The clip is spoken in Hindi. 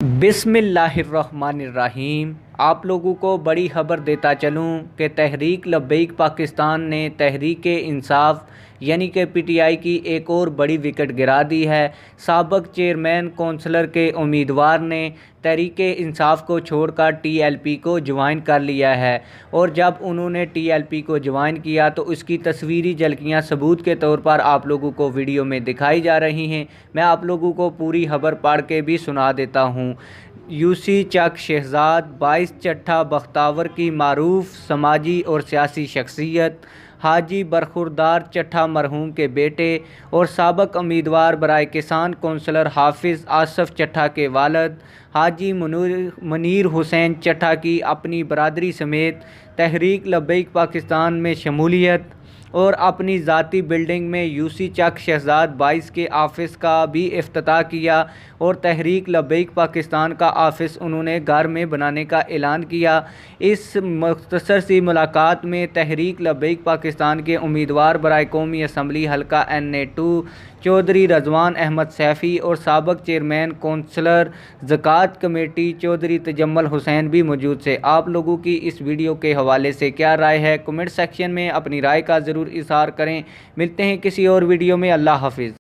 बिस्मिल्लाहिर्रहमानिर्रहीम। आप लोगों को बड़ी खबर देता चलूँ कि तहरीक लब्बैक पाकिस्तान ने तहरीक इंसाफ यानी कि पीटीआई की एक और बड़ी विकेट गिरा दी है। साबिक़ चेयरमैन कौंसलर के उम्मीदवार ने तहरीक इंसाफ को छोड़कर टीएलपी को ज्वाइन कर लिया है और जब उन्होंने टीएलपी को ज्वाइन किया तो उसकी तस्वीरी झलकियाँ सबूत के तौर पर आप लोगों को वीडियो में दिखाई जा रही हैं। मैं आप लोगों को पूरी खबर पढ़ के भी सुना देता हूँ। यूसी चक शहजाद 22 चट्ठा बख्तावर की मारूफ समाजी और सियासी शख्सियत, हाजी बरखुरदार चट्ठा मरहूम के बेटे और साबिक़ उम्मीदवार बराए किसान कौंसलर हाफिज़ आसफ़ चट्ठा के वालिद हाजी मुनीर हुसैन चट्ठा की अपनी बरादरी समेत तहरीक लब्बैक पाकिस्तान में शमूलियत और अपनी ज़ाती बिल्डिंग में यूसी चक शहजाद 22 के ऑफ़िस का भी इफ्तिताह किया और तहरीक लब्बैक पाकिस्तान का ऑफ़िस उन्होंने घर में बनाने का ऐलान किया। इस मुख्तसर सी मुलाकात में तहरीक लब्बैक पाकिस्तान के उम्मीदवार बराए कौमी असम्बली हल्का NA2 चौधरी रज़वान अहमद सैफ़ी और साबिक़ चेयरमैन कौंसलर ज़कात कमेटी चौधरी तजम्मुल हुसैन भी मौजूद थे। आप लोगों की इस वीडियो के हवाले से क्या राय है, कमेंट सेक्शन में अपनी राय का ज़रूर इज़हार करें। मिलते हैं किसी और वीडियो में। अल्लाह हाफ़िज़।